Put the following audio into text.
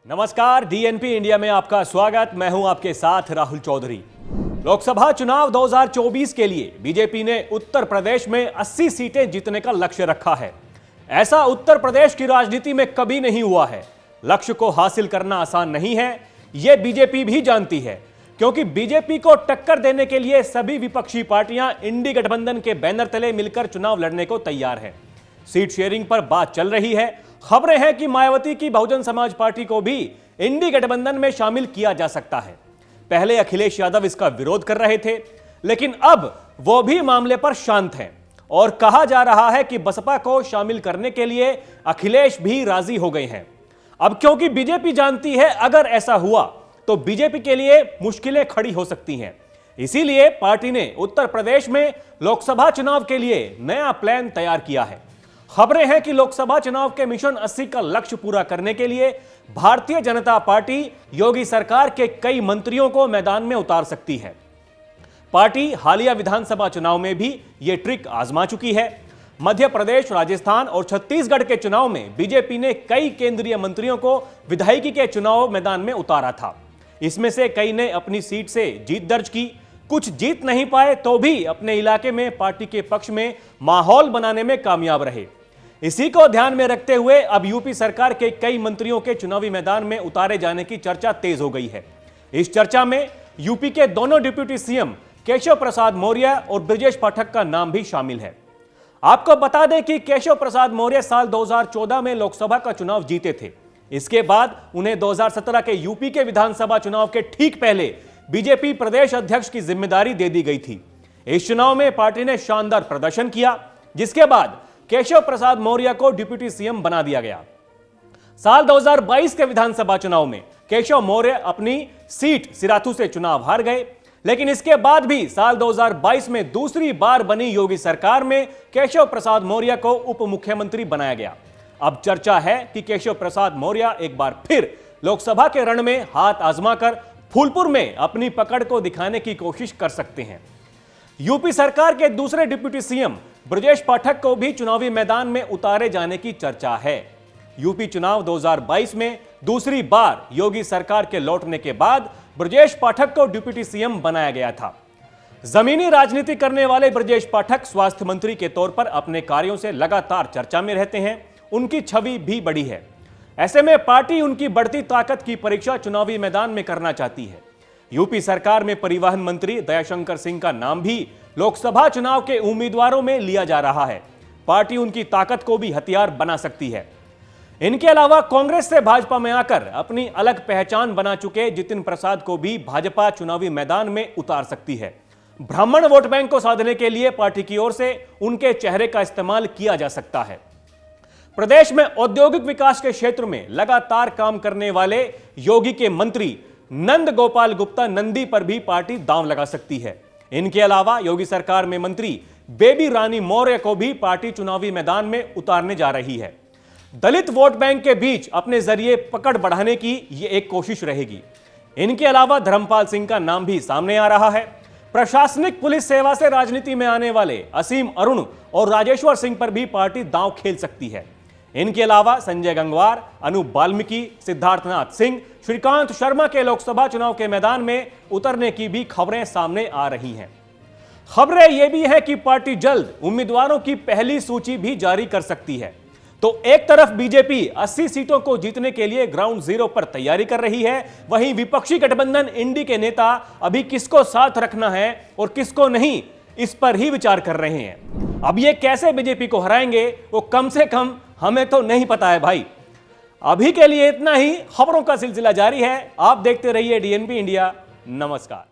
नमस्कार, DNP India में आपका स्वागत। मैं हूं आपके साथ राहुल चौधरी। लोकसभा चुनाव 2024 के लिए बीजेपी ने उत्तर प्रदेश में 80 सीटें जीतने का लक्ष्य रखा है। ऐसा उत्तर प्रदेश की राजनीति में कभी नहीं हुआ है। लक्ष्य को हासिल करना आसान नहीं है, यह बीजेपी भी जानती है, क्योंकि बीजेपी को टक्कर देने के लिए सभी विपक्षी पार्टियां इंडी गठबंधन के बैनर तले मिलकर चुनाव लड़ने को तैयार हैं। सीट शेयरिंग पर बात चल रही है। खबरें हैं कि मायावती की बहुजन समाज पार्टी को भी इंडी गठबंधन में शामिल किया जा सकता है। पहले अखिलेश यादव इसका विरोध कर रहे थे, लेकिन अब वो भी मामले पर शांत हैं और कहा जा रहा है कि बसपा को शामिल करने के लिए अखिलेश भी राजी हो गए हैं। अब क्योंकि बीजेपी जानती है अगर ऐसा हुआ तो बीजेपी के लिए मुश्किलें खड़ी हो सकती हैं, इसीलिए पार्टी ने उत्तर प्रदेश में लोकसभा चुनाव के लिए नया प्लान तैयार किया है। खबरें हैं कि लोकसभा चुनाव के मिशन 80 का लक्ष्य पूरा करने के लिए भारतीय जनता पार्टी योगी सरकार के कई मंत्रियों को मैदान में उतार सकती है। पार्टी हालिया विधानसभा चुनाव में भी यह ट्रिक आजमा चुकी है। मध्य प्रदेश, राजस्थान और छत्तीसगढ़ के चुनाव में बीजेपी ने कई केंद्रीय मंत्रियों को विधायकी के चुनाव मैदान में उतारा था। इसमें से कई ने अपनी सीट से जीत दर्ज की, कुछ जीत नहीं पाए तो भी अपने इलाके में पार्टी के पक्ष में माहौल बनाने में कामयाब रहे। इसी को ध्यान में रखते हुए अब यूपी सरकार के कई मंत्रियों के चुनावी मैदान में उतारे जाने की चर्चा तेज हो गई है। इस चर्चा में यूपी के दोनों डिप्टी सीएम केशव प्रसाद मौर्य और ब्रजेश पाठक का नाम भी शामिल है। आपको बता दें कि केशव प्रसाद मौर्य साल 2014 में लोकसभा का चुनाव जीते थे। इसके बाद उन्हें 2017 के यूपी के विधानसभा चुनाव के ठीक पहले बीजेपी प्रदेश अध्यक्ष की जिम्मेदारी दे दी गई थी। इस चुनाव में पार्टी ने शानदार प्रदर्शन किया, जिसके बाद केशव प्रसाद मौर्य को डिप्टी सीएम बना दिया गया। साल 2022 के विधानसभा चुनाव में केशव मौर्य अपनी सीट सिराथू से चुनाव हार गए, लेकिन इसके बाद भी साल 2022 में दूसरी बार बनी योगी सरकार में केशव प्रसाद मौर्य को उप मुख्यमंत्री बनाया गया। अब चर्चा है कि केशव प्रसाद मौर्य एक बार फिर लोकसभा के रण में हाथ आजमाकर फूलपुर में अपनी पकड़ को दिखाने की कोशिश कर सकते हैं। यूपी सरकार के दूसरे डिप्टी सीएम ब्रजेश पाठक को भी चुनावी मैदान में उतारे जाने की चर्चा है। यूपी चुनाव 2022 में दूसरी बार योगी सरकार के लौटने के बाद ब्रजेश पाठक को डिप्टी सीएम बनाया गया था। जमीनी राजनीति करने वाले ब्रजेश पाठक स्वास्थ्य मंत्री के तौर पर अपने कार्यों से लगातार चर्चा में रहते हैं। उनकी छवि भी बड़ी है। ऐसे में पार्टी उनकी बढ़ती ताकत की परीक्षा चुनावी मैदान में करना चाहती है। यूपी सरकार में परिवहन मंत्री दयाशंकर सिंह का नाम भी लोकसभा चुनाव के उम्मीदवारों में लिया जा रहा है। पार्टी उनकी ताकत को भी हथियार बना सकती है। इनके अलावा कांग्रेस से भाजपा में आकर अपनी अलग पहचान बना चुके जितिन प्रसाद को भी भाजपा चुनावी मैदान में उतार सकती है। ब्राह्मण वोट बैंक को साधने के लिए पार्टी की ओर से उनके चेहरे का इस्तेमाल किया जा सकता है। प्रदेश में औद्योगिक विकास के क्षेत्र में लगातार काम करने वाले योगी के मंत्री नंद गोपाल गुप्ता नंदी पर भी पार्टी दांव लगा सकती है। इनके अलावा योगी सरकार में मंत्री बेबी रानी मौर्य को भी पार्टी चुनावी मैदान में उतारने जा रही है। दलित वोट बैंक के बीच अपने जरिए पकड़ बढ़ाने की यह एक कोशिश रहेगी। इनके अलावा धर्मपाल सिंह का नाम भी सामने आ रहा है। प्रशासनिक पुलिस सेवा से राजनीति में आने वाले असीम अरुण और राजेश्वर सिंह पर भी पार्टी दांव खेल सकती है। इनके अलावा संजय गंगवार, अनूप वाल्मीकि, सिद्धार्थनाथ सिंह, श्रीकांत शर्मा के लोकसभा चुनाव के मैदान में उतरने की भी खबरें सामने आ रही हैं। खबरें यह भी है कि पार्टी जल्द उम्मीदवारों की पहली सूची भी जारी कर सकती है। तो एक तरफ बीजेपी 80 सीटों को जीतने के लिए ग्राउंड जीरो पर तैयारी कर रही है, वहीं विपक्षी गठबंधन इंडी के नेता अभी किसको साथ रखना है और किसको नहीं, इस पर ही विचार कर रहे हैं। अब ये कैसे बीजेपी को हराएंगे वो कम से कम हमें तो नहीं पता है भाई। अभी के लिए इतना ही। खबरों का सिलसिला जारी है। आप देखते रहिए डीएनपी इंडिया। नमस्कार।